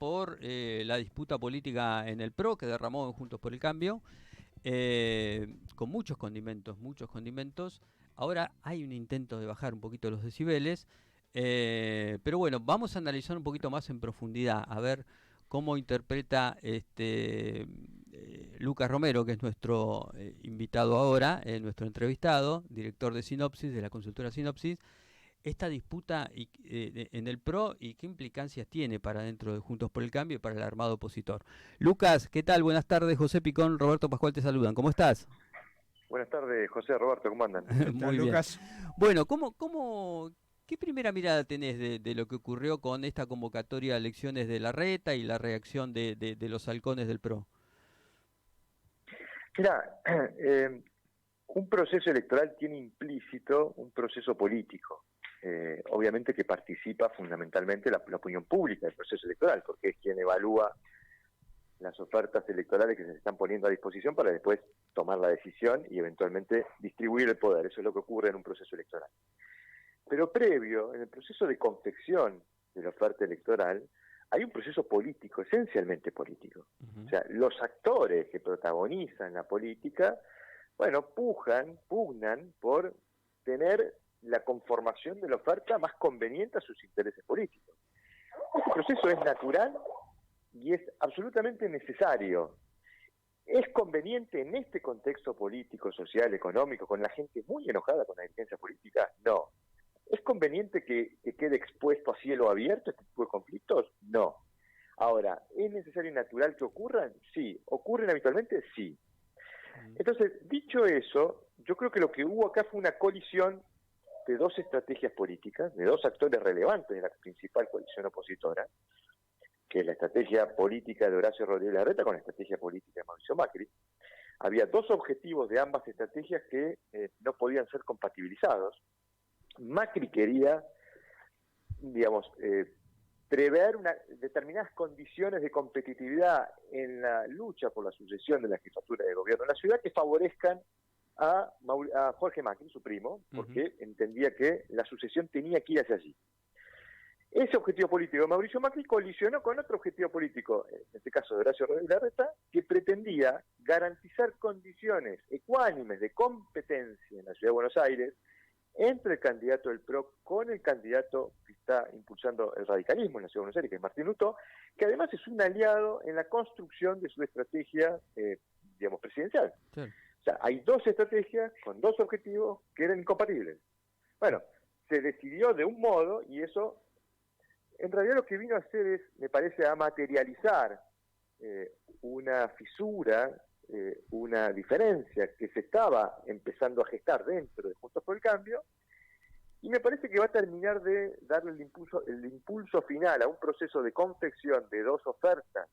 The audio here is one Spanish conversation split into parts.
por la disputa política en el PRO que derramó en Juntos por el Cambio, con muchos condimentos, muchos condimentos. Ahora hay un intento de bajar un poquito los decibeles, pero bueno, vamos a analizar un poquito más en profundidad, a ver cómo interpreta Lucas Romero, que es nuestro invitado ahora, nuestro entrevistado, director de Sinopsis, de la consultora Sinopsis, esta disputa en el PRO y qué implicancias tiene para dentro de Juntos por el Cambio y para el armado opositor. Lucas, ¿qué tal? Buenas tardes, José Picón, Roberto Pascual te saludan. ¿Cómo estás? Buenas tardes, José, Roberto, ¿cómo andan? ¿Qué tal, Muy bien. Lucas? Bueno, qué primera mirada tenés de lo que ocurrió con esta convocatoria a elecciones de la Reta y la reacción de los halcones del PRO? Mira, un proceso electoral tiene implícito un proceso político. Obviamente que participa fundamentalmente la opinión pública del proceso electoral, porque es quien evalúa las ofertas electorales que se están poniendo a disposición para después tomar la decisión y eventualmente distribuir el poder. Eso es lo que ocurre en un proceso electoral. Pero previo, en el proceso de confección de la oferta electoral, hay un proceso político, esencialmente político. Uh-huh. O sea, los actores que protagonizan la política, bueno, pugnan por tener la conformación de la oferta más conveniente a sus intereses políticos. Este proceso es natural y es absolutamente necesario. ¿Es conveniente en este contexto político, social, económico, con la gente muy enojada con la dirigencia política? No. ¿Es conveniente que quede expuesto a cielo abierto este tipo de conflictos? No. Ahora, ¿es necesario y natural que ocurran? Sí. ¿Ocurren habitualmente? Sí. Entonces, dicho eso, yo creo que lo que hubo acá fue una colisión de dos estrategias políticas, de dos actores relevantes de la principal coalición opositora, que es la estrategia política de Horacio Rodríguez Larreta con la estrategia política de Mauricio Macri. Había dos objetivos de ambas estrategias que no podían ser compatibilizados. Macri quería, digamos, prever determinadas condiciones de competitividad en la lucha por la sucesión de la jefatura de gobierno en la ciudad que favorezcan a Jorge Macri, su primo, porque entendía que la sucesión tenía que ir hacia allí. Ese objetivo político de Mauricio Macri colisionó con otro objetivo político, en este caso de Horacio Rodríguez Larreta, que pretendía garantizar condiciones ecuánimes de competencia en la Ciudad de Buenos Aires entre el candidato del PRO con el candidato que está impulsando el radicalismo en la Ciudad de Buenos Aires, que es Martín Lutó, que además es un aliado en la construcción de su estrategia, digamos, presidencial. Sí. O sea, hay dos estrategias con dos objetivos que eran incompatibles. Bueno, se decidió de un modo y eso, en realidad lo que vino a hacer es, me parece, a materializar una fisura, una diferencia que se estaba empezando a gestar dentro de Juntos por el Cambio, y me parece que va a terminar de darle el impulso final a un proceso de confección de dos ofertas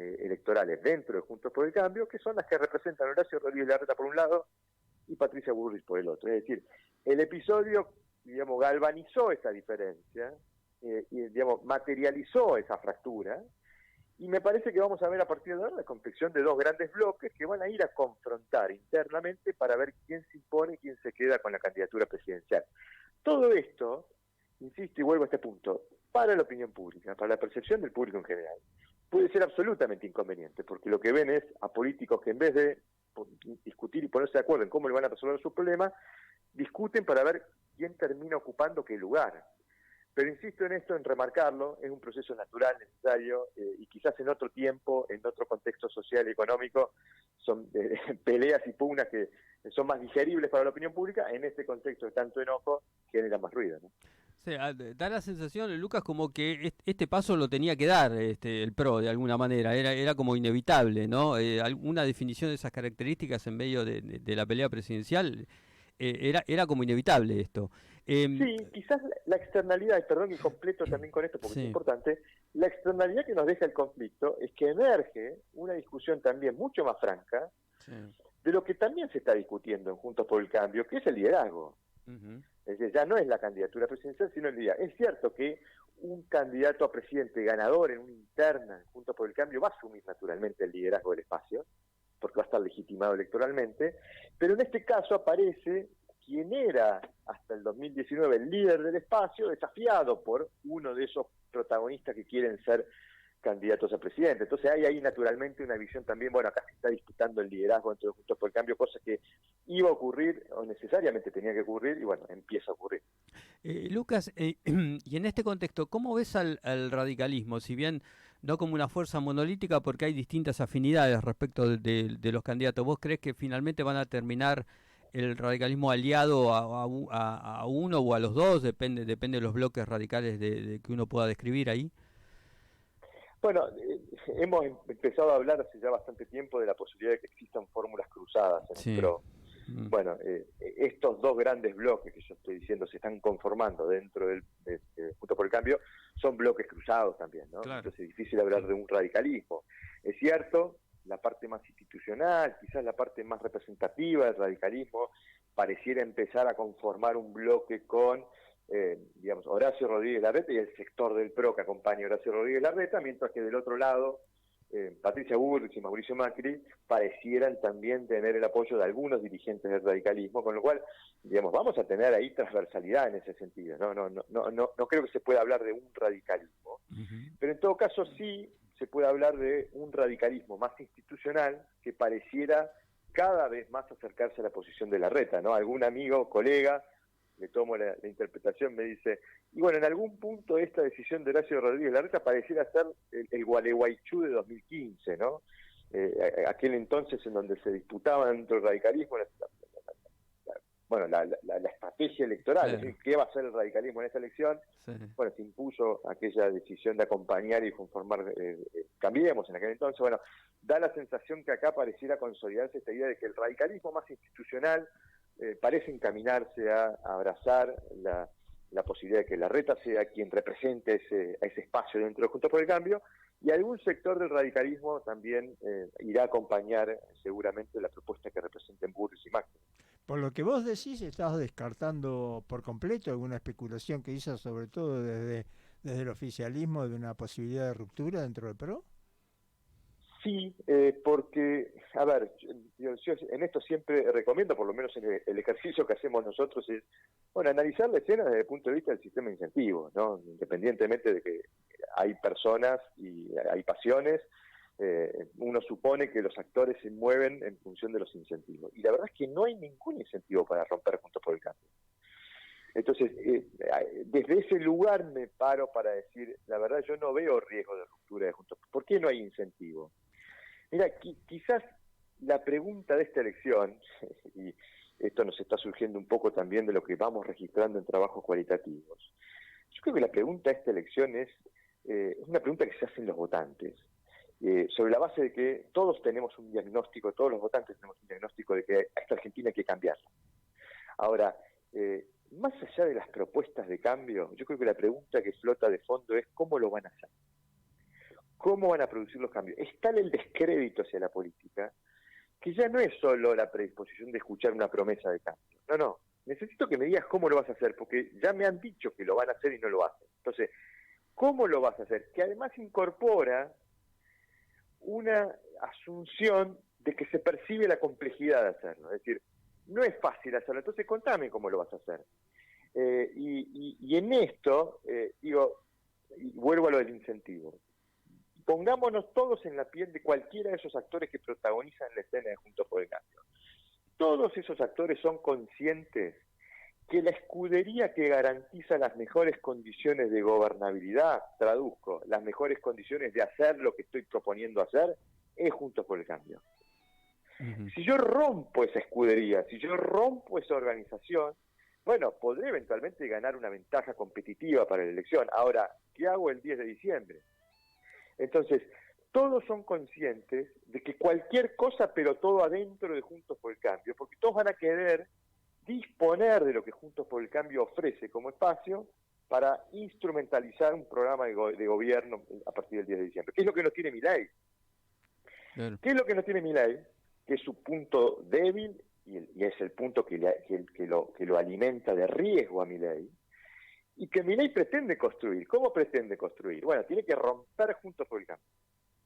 electorales dentro de Juntos por el Cambio, que son las que representan Horacio Rodríguez Larreta por un lado y Patricia Bullrich por el otro. Es decir, el episodio, digamos, galvanizó esa diferencia, y, digamos, materializó esa fractura, y me parece que vamos a ver a partir de ahora la confección de dos grandes bloques que van a ir a confrontar internamente para ver quién se impone y quién se queda con la candidatura presidencial. Todo esto, insisto y vuelvo a este punto, para la opinión pública, para la percepción del público en general, puede ser absolutamente inconveniente, porque lo que ven es a políticos que en vez de discutir y ponerse de acuerdo en cómo le van a resolver sus problemas, discuten para ver quién termina ocupando qué lugar. Pero insisto en esto, en remarcarlo, es un proceso natural, necesario, y quizás en otro tiempo, en otro contexto social y económico, son peleas y pugnas que son más digeribles para la opinión pública. En este contexto de tanto enojo, genera más ruido, ¿no? O sea, da la sensación, Lucas, como que este paso lo tenía que dar el PRO de alguna manera, era como inevitable, ¿no? Alguna definición de esas características en medio de la pelea presidencial, era como inevitable esto. Sí, quizás la externalidad, y perdón y completo también con esto porque sí, es importante, la externalidad que nos deja el conflicto es que emerge una discusión también mucho más franca de lo que también se está discutiendo en Juntos por el Cambio, que es el liderazgo. Es decir, ya no es la candidatura presidencial, sino el liderazgo. Es cierto que un candidato a presidente ganador en una interna Juntos por el Cambio va a asumir naturalmente el liderazgo del espacio, porque va a estar legitimado electoralmente, pero en este caso aparece quien era hasta el 2019 el líder del espacio, desafiado por uno de esos protagonistas que quieren ser candidatos a presidente. Entonces hay ahí naturalmente una visión también, bueno, acá se está disputando el liderazgo dentro de Juntos por el Cambio, cosa que iba a ocurrir o necesariamente tenía que ocurrir y bueno, empieza a ocurrir. Lucas, y en este contexto, ¿cómo ves al radicalismo? Si bien no como una fuerza monolítica, porque hay distintas afinidades respecto de los candidatos, ¿vos crees que finalmente van a terminar el radicalismo aliado a uno o a los dos? Depende de los bloques radicales de que uno pueda describir ahí. Bueno, hemos empezado a hablar hace ya bastante tiempo de la posibilidad de que existan fórmulas cruzadas en el Sí. PRO. Bueno, estos dos grandes bloques que yo estoy diciendo se están conformando dentro del Juntos por el Cambio, son bloques cruzados también, ¿no? Claro. Entonces es difícil hablar de un radicalismo. Es cierto, la parte más institucional, quizás la parte más representativa del radicalismo, pareciera empezar a conformar un bloque con, digamos, Horacio Rodríguez Larreta y el sector del PRO que acompaña a Horacio Rodríguez Larreta, mientras que del otro lado Patricia Bullrich y Mauricio Macri parecieran también tener el apoyo de algunos dirigentes del radicalismo, con lo cual, digamos, vamos a tener ahí transversalidad en ese sentido. No creo que se pueda hablar de un radicalismo, pero en todo caso sí se puede hablar de un radicalismo más institucional que pareciera cada vez más acercarse a la posición de Larreta, ¿no? Algún amigo, colega, le tomo la interpretación, me dice, y bueno, en algún punto esta decisión de Horacio Rodríguez Larreta pareciera ser el Gualeguaychú de 2015, ¿no? Aquel entonces en donde se disputaba dentro del radicalismo la estrategia electoral, es decir, ¿qué va a hacer el radicalismo en esta elección? Sí. Bueno, se impuso aquella decisión de acompañar y conformar Cambiemos en aquel entonces. Bueno, da la sensación que acá pareciera consolidarse esta idea de que el radicalismo más institucional parece encaminarse a abrazar la posibilidad de que Larreta sea quien represente ese espacio dentro de Juntos por el Cambio, y algún sector del radicalismo también irá a acompañar seguramente la propuesta que representen Bullrich y Macri. Por lo que vos decís, estás descartando por completo alguna especulación que hizo, sobre todo desde el oficialismo, de una posibilidad de ruptura dentro del PRO. Sí, porque, a ver, yo en esto siempre recomiendo, por lo menos en el ejercicio que hacemos nosotros, es, bueno, analizar la escena desde el punto de vista del sistema de incentivos, ¿no? Independientemente de que hay personas y hay pasiones, uno supone que los actores se mueven en función de los incentivos. Y la verdad es que no hay ningún incentivo para romper Juntos por el Cambio. Entonces, desde ese lugar me paro para decir, la verdad yo no veo riesgo de ruptura de Juntos. ¿Por qué no hay incentivo? Mira, quizás la pregunta de esta elección, y esto nos está surgiendo un poco también de lo que vamos registrando en trabajos cualitativos, yo creo que la pregunta de esta elección es una pregunta que se hacen los votantes, sobre la base de que todos tenemos un diagnóstico, todos los votantes tenemos un diagnóstico de que a esta Argentina hay que cambiarla. Ahora, más allá de las propuestas de cambio, yo creo que la pregunta que flota de fondo es ¿cómo lo van a hacer? ¿Cómo van a producir los cambios? Es tal el descrédito hacia la política que ya no es solo la predisposición de escuchar una promesa de cambio. No, necesito que me digas cómo lo vas a hacer, porque ya me han dicho que lo van a hacer y no lo hacen. Entonces, ¿cómo lo vas a hacer? Que además incorpora una asunción de que se percibe la complejidad de hacerlo. Es decir, no es fácil hacerlo, entonces contame cómo lo vas a hacer. Y en esto, digo, y vuelvo a lo del incentivo. Pongámonos todos en la piel de cualquiera de esos actores que protagonizan la escena de Juntos por el Cambio. Todos esos actores son conscientes que la escudería que garantiza las mejores condiciones de gobernabilidad, traduzco, las mejores condiciones de hacer lo que estoy proponiendo hacer, es Juntos por el Cambio. Uh-huh. Si yo rompo esa escudería, si yo rompo esa organización, bueno, podré eventualmente ganar una ventaja competitiva para la elección. Ahora, ¿qué hago el 10 de diciembre? Entonces, todos son conscientes de que cualquier cosa, pero todo adentro de Juntos por el Cambio, porque todos van a querer disponer de lo que Juntos por el Cambio ofrece como espacio para instrumentalizar un programa de gobierno a partir del 10 de diciembre. ¿Qué es lo que no tiene Milei? Claro. ¿Qué es lo que no tiene Milei? Que es su punto débil y es el punto que lo alimenta de riesgo a Milei, y que Milei pretende construir. ¿Cómo pretende construir? Bueno, tiene que romper Juntos por el Cambio,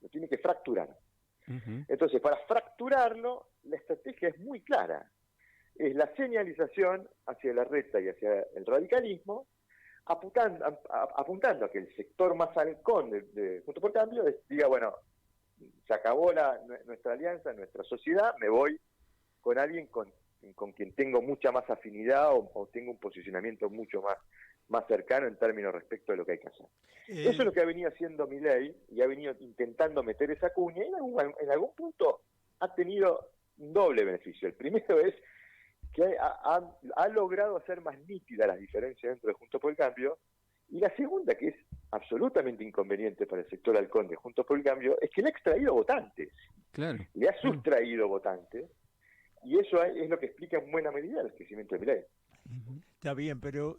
lo tiene que fracturar. Uh-huh. Entonces, para fracturarlo, la estrategia es muy clara. Es la señalización hacia Larreta y hacia el radicalismo apuntando a que el sector más halcón de Juntos por el Cambio diga, bueno, se acabó nuestra alianza, nuestra sociedad, me voy con alguien con quien tengo mucha más afinidad o tengo un posicionamiento mucho más cercano en términos respecto de lo que hay que hacer. Eso es lo que ha venido haciendo Milei y ha venido intentando meter esa cuña y en algún punto ha tenido un doble beneficio. El primero es que ha logrado hacer más nítidas las diferencias dentro de Juntos por el Cambio, y la segunda, que es absolutamente inconveniente para el sector halcón de Juntos por el Cambio, es que le ha extraído votantes. Claro. Le ha sustraído votantes, y eso es lo que explica en buena medida el crecimiento de Milei. Está bien, pero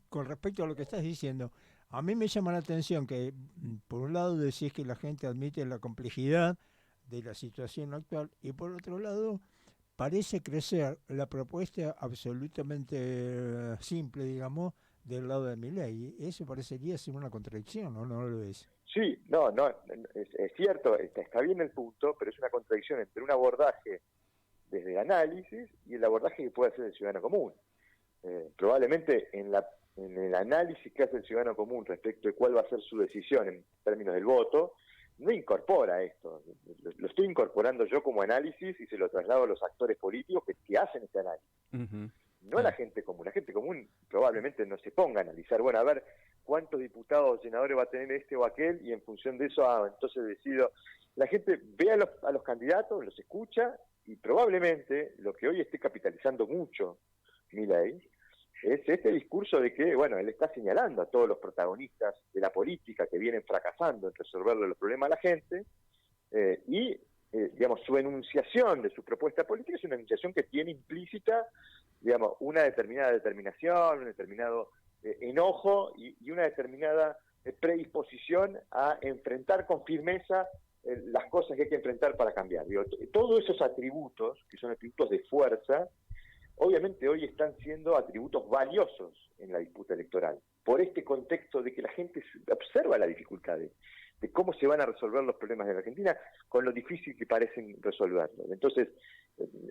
con respecto a lo que estás diciendo, a mí me llama la atención que, por un lado, decís que la gente admite la complejidad de la situación actual, y por otro lado, parece crecer la propuesta absolutamente simple, digamos, del lado de Milei. Eso parecería ser una contradicción, ¿o no lo es? Sí, no, es cierto, está bien el punto, pero es una contradicción entre un abordaje desde el análisis y el abordaje que puede hacer el ciudadano común. Probablemente en el análisis que hace el ciudadano común respecto de cuál va a ser su decisión en términos del voto, no incorpora esto. Lo estoy incorporando yo como análisis y se lo traslado a los actores políticos que hacen este análisis. No a la gente común. La gente común probablemente no se ponga a analizar, bueno, a ver cuántos diputados o senadores va a tener este o aquel, y en función de eso, entonces decido. La gente ve a los candidatos, los escucha, y probablemente lo que hoy esté capitalizando mucho Milei es este discurso de que, bueno, él está señalando a todos los protagonistas de la política que vienen fracasando en resolverle los problemas a la gente, digamos, su enunciación de su propuesta política es una enunciación que tiene implícita, digamos, una determinada determinación, un determinado enojo y una determinada predisposición a enfrentar con firmeza las cosas que hay que enfrentar para cambiar. Digo, todos esos atributos, que son atributos de fuerza, obviamente hoy están siendo atributos valiosos en la disputa electoral, por este contexto de que la gente observa la dificultad de cómo se van a resolver los problemas de la Argentina con lo difícil que parecen resolverlos. Entonces,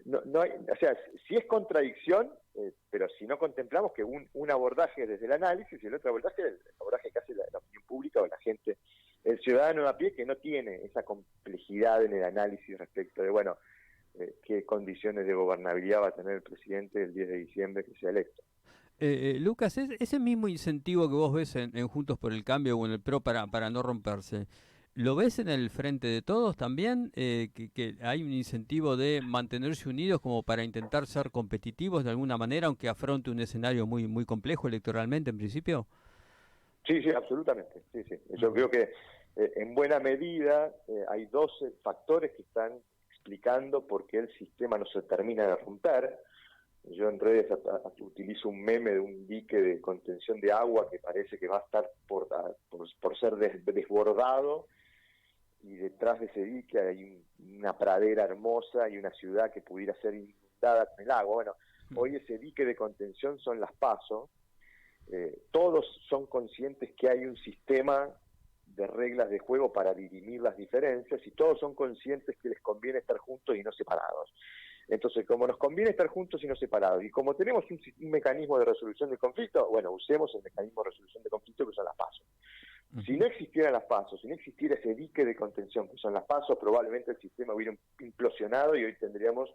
no hay, o sea, sí es contradicción, pero si no contemplamos que un abordaje desde el análisis y el otro abordaje es el abordaje que hace la opinión pública o la gente, el ciudadano a pie, que no tiene esa complejidad en el análisis respecto de, bueno, qué condiciones de gobernabilidad va a tener el presidente el 10 de diciembre que sea electo. Lucas, ese mismo incentivo que vos ves en Juntos por el Cambio o en el PRO para no romperse, ¿lo ves en el Frente de Todos también? Que hay un incentivo de mantenerse unidos como para intentar ser competitivos de alguna manera, aunque afronte un escenario muy, muy complejo electoralmente en principio. Sí, absolutamente. Sí. Yo creo que en buena medida hay dos factores que están explicando por qué el sistema no se termina de romper. Yo en redes utilizo un meme de un dique de contención de agua que parece que va a estar por ser desbordado, y detrás de ese dique hay una pradera hermosa y una ciudad que pudiera ser inundada con el agua. Bueno, hoy ese dique de contención son las PASO. Todos son conscientes que hay un sistema de reglas de juego para dirimir las diferencias, y todos son conscientes que les conviene estar juntos y no separados. Entonces, como nos conviene estar juntos y no separados, y como tenemos un mecanismo de resolución de conflicto, bueno, usemos el mecanismo de resolución de conflicto que son las PASO. Si no existieran las PASO, si no existiera ese dique de contención que son las PASO, probablemente el sistema hubiera implosionado y hoy tendríamos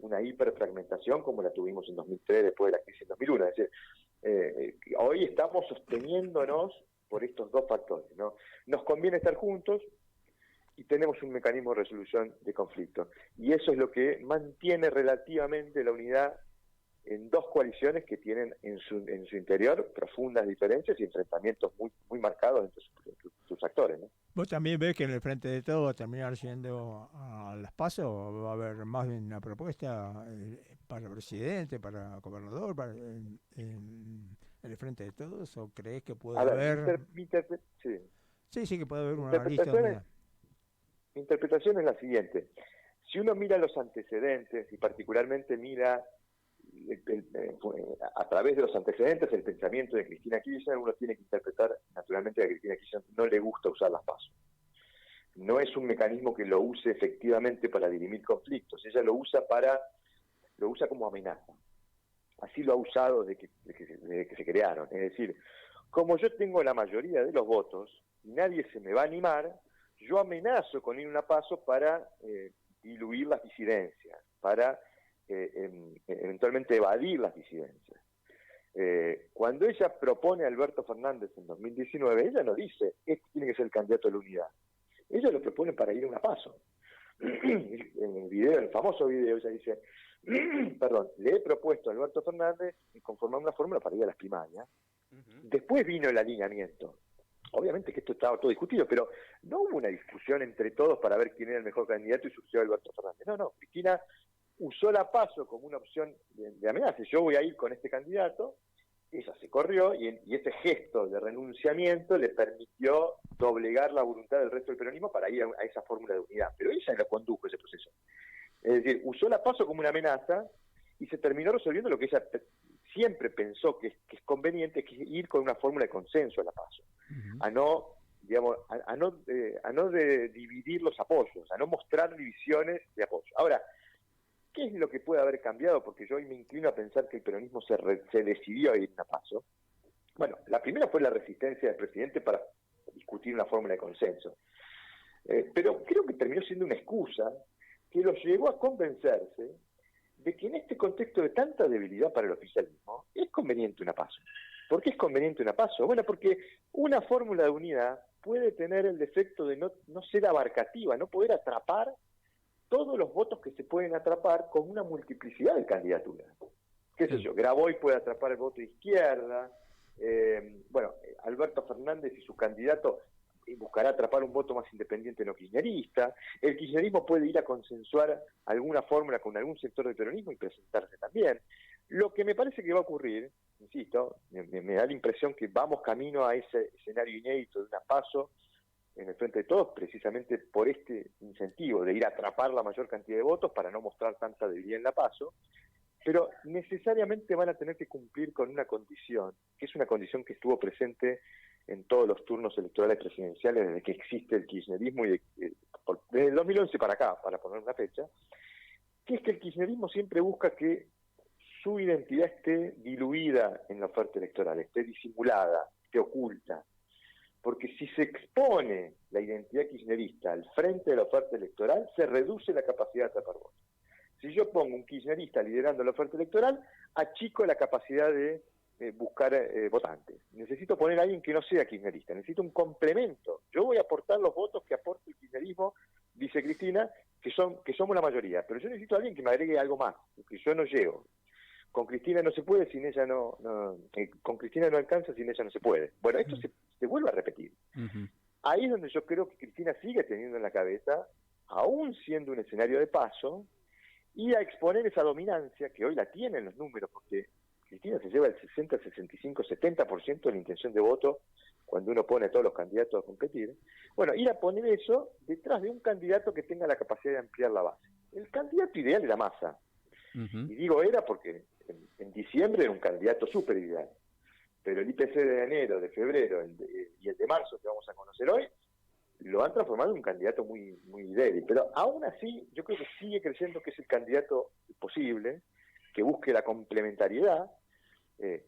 una hiperfragmentación como la tuvimos en 2003 después de la crisis en 2001. Es decir, hoy estamos sosteniéndonos por estos dos factores, ¿no? Nos conviene estar juntos y tenemos un mecanismo de resolución de conflicto. Y eso es lo que mantiene relativamente la unidad en dos coaliciones que tienen en su interior profundas diferencias y enfrentamientos muy marcados entre sus actores, ¿no? ¿Vos también ves que en el Frente de Todos va a terminar yendo a las PASO, o va a haber más de una propuesta para presidente, para gobernador, en el Frente de Todos, o crees que puede haber... Sí, que puede haber una lista unida. Mi interpretación es la siguiente: si uno mira los antecedentes y particularmente mira a través de los antecedentes el pensamiento de Cristina Kirchner, uno tiene que interpretar naturalmente que a Cristina Kirchner no le gusta usar las PASO. No es un mecanismo que lo use efectivamente para dirimir conflictos, ella lo usa como amenaza. Así lo ha usado desde que se crearon. Es decir, como yo tengo la mayoría de los votos y nadie se me va a animar, yo amenazo con ir a una PASO para diluir las disidencias, para eventualmente evadir las disidencias. Cuando ella propone a Alberto Fernández en 2019, ella no dice, este tiene que ser el candidato de la unidad. Ella lo propone para ir a una PASO. En el video, el famoso video, ella dice, perdón, le he propuesto a Alberto Fernández conformar una fórmula para ir a las primarias. Después vino el alineamiento. Obviamente que esto estaba todo discutido, pero no hubo una discusión entre todos para ver quién era el mejor candidato y surgió Alberto Fernández. No, Cristina usó la PASO como una opción de amenaza. Yo voy a ir con este candidato, ella se corrió y ese gesto de renunciamiento le permitió doblegar la voluntad del resto del peronismo para ir a esa fórmula de unidad. Pero ella lo condujo ese proceso. Es decir, usó la PASO como una amenaza y se terminó resolviendo lo que ella siempre pensó que es conveniente, que es ir con una fórmula de consenso a la PASO, a no, digamos, a no dividir los apoyos, a no mostrar divisiones de apoyo. Ahora, ¿qué es lo que puede haber cambiado? Porque yo hoy me inclino a pensar que el peronismo se decidió a ir a una PASO. Bueno, la primera fue la resistencia del presidente para discutir una fórmula de consenso. Pero creo que terminó siendo una excusa que los llevó a convencerse de que en este contexto de tanta debilidad para el oficialismo es conveniente una PASO. ¿Por qué es conveniente una PASO? Bueno, porque una fórmula de unidad puede tener el defecto de no ser abarcativa, no poder atrapar todos los votos que se pueden atrapar con una multiplicidad de candidaturas. ¿Qué sé yo? Graboy puede atrapar el voto de izquierda, Alberto Fernández y su candidato buscará atrapar un voto más independiente no kirchnerista, el kirchnerismo puede ir a consensuar alguna fórmula con algún sector del peronismo y presentarse también. Lo que me parece que va a ocurrir, insisto, me da la impresión que vamos camino a ese escenario inédito de una PASO en el frente de todos, precisamente por este incentivo de ir a atrapar la mayor cantidad de votos para no mostrar tanta debilidad en la PASO, pero necesariamente van a tener que cumplir con una condición, que es una condición que estuvo presente en todos los turnos electorales presidenciales desde que existe el kirchnerismo y desde el 2011 para acá, para poner una fecha, que es que el kirchnerismo siempre busca que su identidad esté diluida en la oferta electoral, esté disimulada, esté oculta. Porque si se expone la identidad kirchnerista al frente de la oferta electoral, se reduce la capacidad de atrapar votos. Si yo pongo un kirchnerista liderando la oferta electoral, achico la capacidad de buscar votantes. Necesito poner a alguien que no sea kirchnerista, necesito un complemento. Yo voy a aportar los votos que aporta el kirchnerismo, dice Cristina, que somos la mayoría, pero yo necesito a alguien que me agregue algo más, que yo no llego. Con Cristina no se puede, sin ella con Cristina no alcanza, sin ella no se puede. Bueno, esto se vuelve a repetir. Ahí es donde yo creo que Cristina sigue teniendo en la cabeza, aún siendo un escenario de paso, y a exponer esa dominancia, que hoy la tiene en los números, porque Cristina se lleva el 60, 65, 70% de la intención de voto cuando uno pone a todos los candidatos a competir. Bueno, ir a poner eso detrás de un candidato que tenga la capacidad de ampliar la base. El candidato ideal era Massa. Y digo era porque en diciembre era un candidato súper ideal. Pero el IPC de enero, de febrero y el de marzo que vamos a conocer hoy, lo han transformado en un candidato muy, muy débil. Pero aún así, yo creo que sigue creyendo que es el candidato posible, que busque la complementariedad,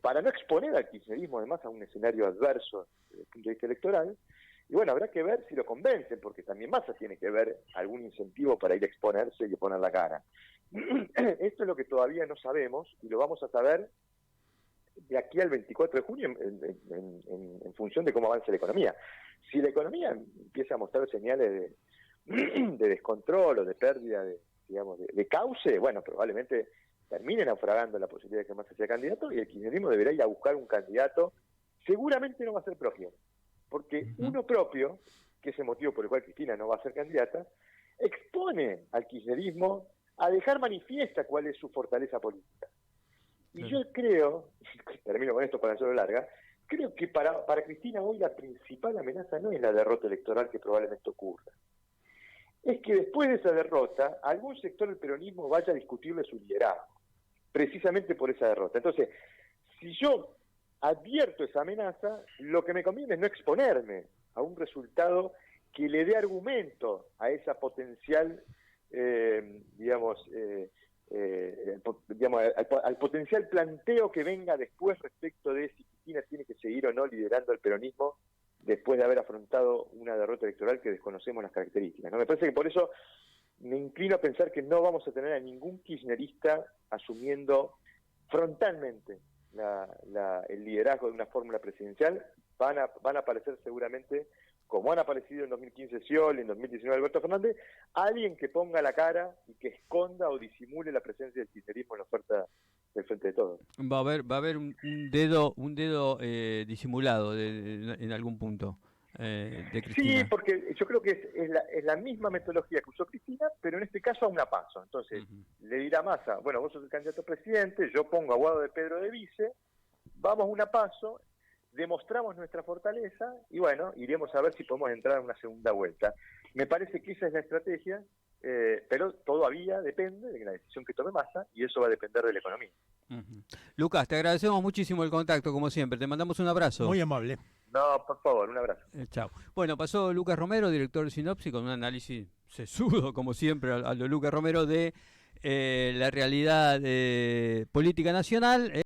para no exponer al kirchnerismo además a un escenario adverso desde el punto de vista electoral. Y bueno, habrá que ver si lo convencen, porque también Massa tiene que ver algún incentivo para ir a exponerse y poner la cara. Esto es lo que todavía no sabemos y lo vamos a saber de aquí al 24 de junio en función de cómo avance la economía. Si la economía empieza a mostrar señales de descontrol o de pérdida de cauce, bueno, probablemente termine naufragando la posibilidad de que Massa sea candidato y el kirchnerismo deberá ir a buscar un candidato. Seguramente no va a ser propio, porque uno propio, que es el motivo por el cual Cristina no va a ser candidata, expone al kirchnerismo a dejar manifiesta cuál es su fortaleza política. Y yo creo, termino con esto para hacerlo larga, creo que para Cristina hoy la principal amenaza no es la derrota electoral que probablemente ocurra. Es que después de esa derrota, algún sector del peronismo vaya a discutirle su liderazgo, precisamente por esa derrota. Entonces, si yo advierto esa amenaza, lo que me conviene es no exponerme a un resultado que le dé argumento a esa potencial digamos, al potencial planteo que venga después respecto de si Cristina tiene que seguir o no liderando el peronismo después de haber afrontado una derrota electoral que desconocemos las características, ¿no? Me parece que por eso me inclino a pensar que no vamos a tener a ningún kirchnerista asumiendo frontalmente el liderazgo de una fórmula presidencial. Van a aparecer seguramente, como han aparecido en 2015 Scioli, en 2019 Alberto Fernández, alguien que ponga la cara y que esconda o disimule la presencia del kirchnerismo en la oferta del Frente de Todos. Va a haber un dedo disimulado en algún punto de Cristina. Sí, porque yo creo que es la misma metodología que usó Cristina, pero en este caso a una paso. Entonces, le dirá Massa, bueno, vos sos el candidato a presidente, yo pongo a Guado de Pedro de vice, vamos una paso, demostramos nuestra fortaleza y bueno, iremos a ver si podemos entrar en una segunda vuelta. Me parece que esa es la estrategia, pero todavía depende de la decisión que tome Massa y eso va a depender de la economía. Lucas, te agradecemos muchísimo el contacto, como siempre. Te mandamos un abrazo. Muy amable. No, por favor, un abrazo. Chao. Bueno, pasó Lucas Romero, director de Sinopsis, con un análisis sesudo, como siempre, a lo Lucas Romero, de la realidad política nacional.